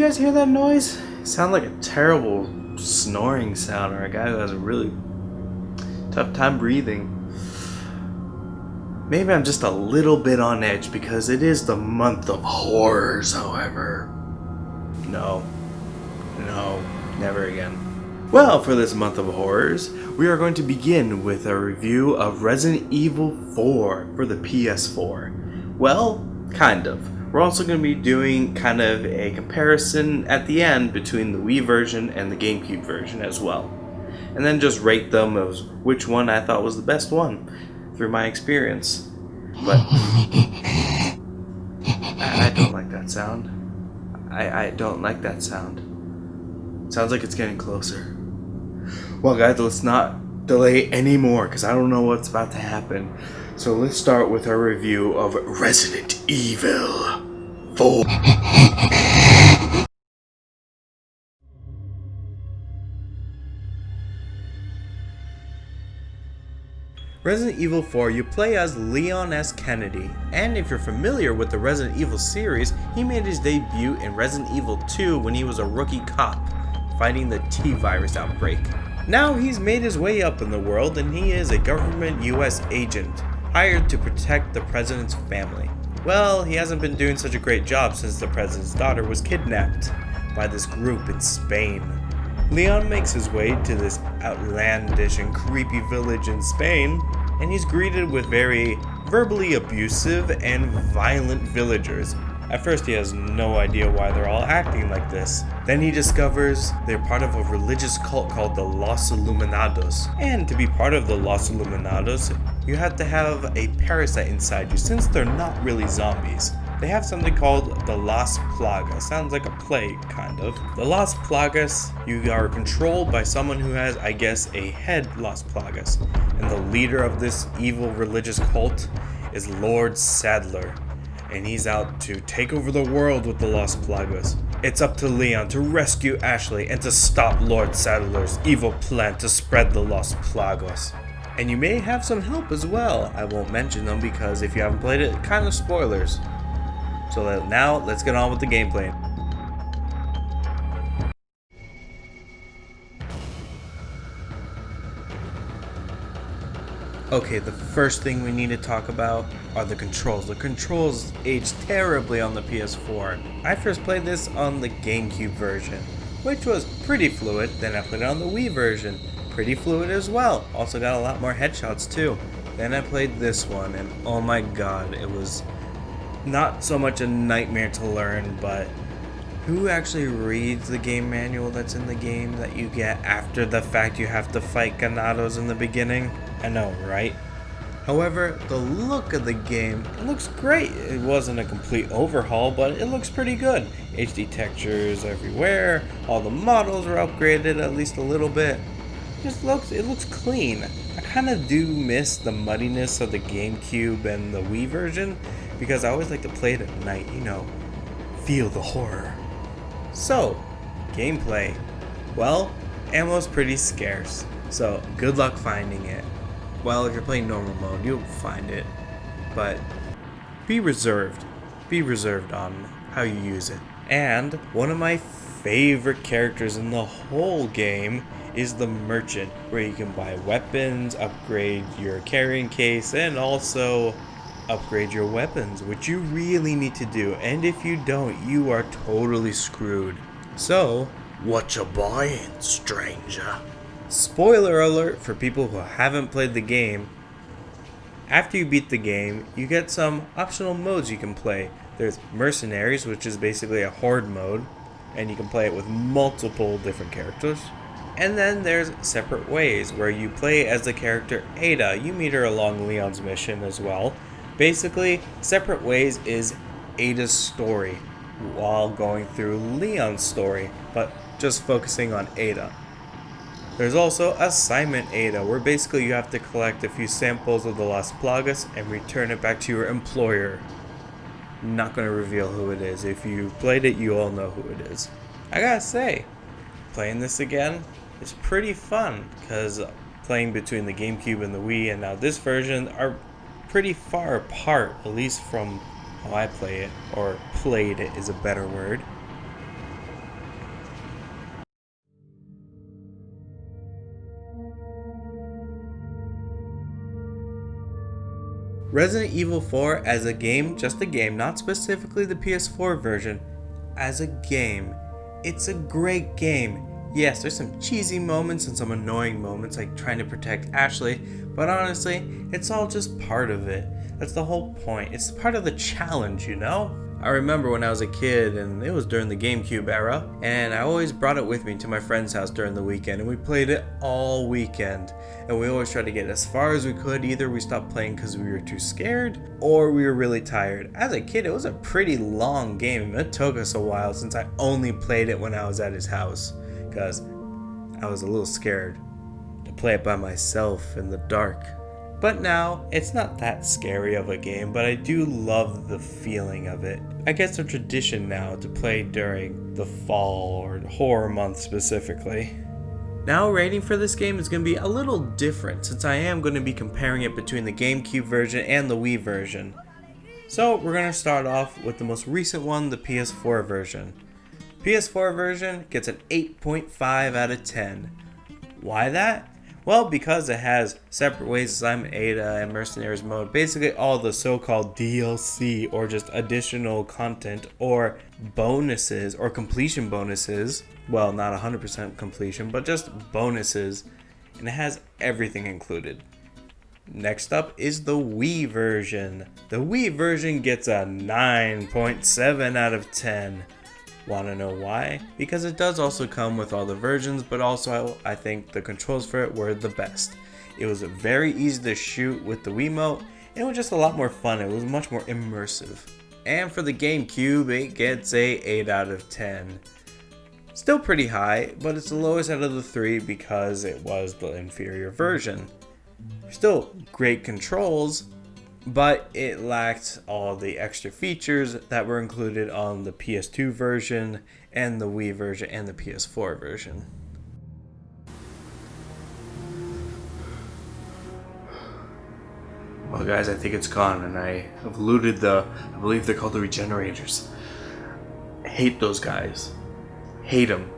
guys hear that noise? It sounds like a terrible snoring sound, or a guy who has a really tough time breathing. Maybe I'm just a little bit on edge because it is the month of horrors, however. No, never again. Well, for this month of horrors, we are going to begin with a review of Resident Evil 4 for the PS4. Well, kind of. We're also going to be doing kind of a comparison at the end between the Wii version and the GameCube version as well. And then just rate them as which one I thought was the best one through my experience. But I don't like that sound. I don't like that sound. Sounds like it's getting closer. Well, guys, let's not delay anymore because I don't know what's about to happen. So let's start with our review of Resident Evil 4. Resident Evil 4, you play as Leon S. Kennedy, and if you're familiar with the Resident Evil series, he made his debut in Resident Evil 2 when he was a rookie cop, fighting the T-virus outbreak. Now he's made his way up in the world and he is a government US agent, hired to protect the president's family. Well, he hasn't been doing such a great job since the president's daughter was kidnapped by this group in Spain. Leon makes his way to this outlandish and creepy village in Spain, and he's greeted with very verbally abusive and violent villagers. At first he has no idea why they're all acting like this. Then he discovers they're part of a religious cult called the Los Illuminados. And to be part of the Los Illuminados, you have to have a parasite inside you since they're not really zombies. They have something called the Las Plagas. Sounds like a plague, kind of. The Las Plagas, you are controlled by someone who has, I guess, a head Las Plagas. And the leader of this evil religious cult is Lord Sadler. And he's out to take over the world with the Las Plagas. It's up to Leon to rescue Ashley and to stop Lord Sadler's evil plan to spread the Las Plagas. And you may have some help as well. I won't mention them because if you haven't played it, kind of spoilers. So now, let's get on with the gameplay. Okay, the first thing we need to talk about are the controls. The controls aged terribly on the PS4. I first played this on the GameCube version, which was pretty fluid. Then I played it on the Wii version, pretty fluid as well. Also got a lot more headshots too. Then I played this one, and oh my god, it was not so much a nightmare to learn, but who actually reads the game manual that's in the game that you get after the fact you have to fight Ganados in the beginning? I know, right? However, the look of the game, it looks great. It wasn't a complete overhaul, but it looks pretty good. HD textures everywhere, all the models are upgraded at least a little bit. It looks clean. I kind of do miss the muddiness of the GameCube and the Wii version, because I always like to play it at night, feel the horror. So, gameplay. Well, ammo's pretty scarce, so good luck finding it. Well, if you're playing normal mode, you'll find it, but be reserved. Be reserved on how you use it. And one of my favorite characters in the whole game is the merchant, where you can buy weapons, upgrade your carrying case, and also upgrade your weapons, which you really need to do, and if you don't, you are totally screwed. So, what you buying, stranger? Spoiler alert for people who haven't played the game. After you beat the game, you get some optional modes you can play. There's Mercenaries, which is basically a horde mode, and you can play it with multiple different characters. And then there's Separate Ways, where you play as the character Ada. You meet her along Leon's mission as well. Basically, Separate Ways is Ada's story while going through Leon's story, but just focusing on Ada. There's also Assignment Ada, where basically you have to collect a few samples of the Las Plagas and return it back to your employer. I'm not going to reveal who it is. If you played it, you all know who it is. I gotta say, playing this again is pretty fun, because playing between the GameCube and the Wii and now this version are pretty far apart, at least from how I play it, or played it is a better word. Resident Evil 4 as a game, just a game, not specifically the PS4 version, as a game, it's a great game. Yes, there's some cheesy moments and some annoying moments like trying to protect Ashley, but honestly, it's all just part of it. That's the whole point. It's part of the challenge, you know? I remember when I was a kid, and it was during the GameCube era, and I always brought it with me to my friend's house during the weekend, and we played it all weekend. And we always tried to get as far as we could. Either we stopped playing because we were too scared, or we were really tired. As a kid, it was a pretty long game. It took us a while since I only played it when I was at his house, because I was a little scared to play it by myself in the dark. But now, it's not that scary of a game, but I do love the feeling of it. I guess a tradition now to play during the fall or horror month specifically. Now, rating for this game is going to be a little different since I am going to be comparing it between the GameCube version and the Wii version. So, we're going to start off with the most recent one, the PS4 version. PS4 version gets an 8.5 out of 10. Why that? Well, because it has separate ways to summon Ada and Mercenaries mode, basically all the so-called DLC or just additional content or bonuses or completion bonuses. Well, not 100% completion, but just bonuses, and it has everything included. Next up is the Wii version. The Wii version gets a 9.7 out of 10. Want to know why? Because it does also come with all the versions, but also I think the controls for it were the best. It was very easy to shoot with the Wiimote, and it was just a lot more fun. It was much more immersive. And for the GameCube, it gets a 8 out of 10. Still pretty high, but it's the lowest out of the three because it was the inferior version. Still great controls, but it lacked all the extra features that were included on the PS2 version and the Wii version and the PS4 version. Well guys, I think it's gone, and I have looted I believe they're called the Regenerators. I hate those guys. Hate them.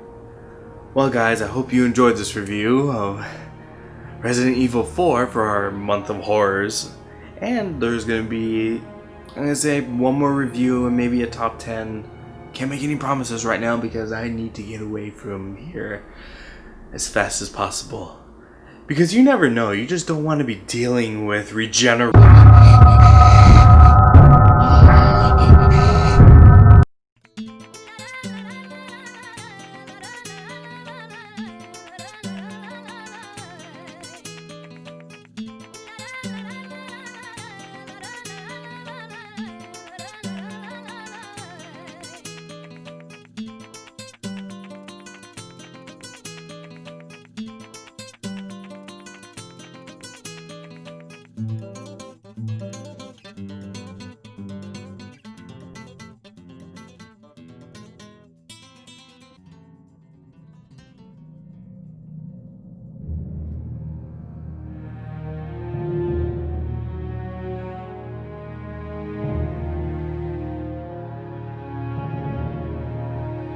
Well guys, I hope you enjoyed this review of Resident Evil 4 for our month of horrors. And there's going to be, I'm going to say, one more review and maybe a top 10. Can't make any promises right now because I need to get away from here as fast as possible. Because you never know, you just don't want to be dealing with regeneration.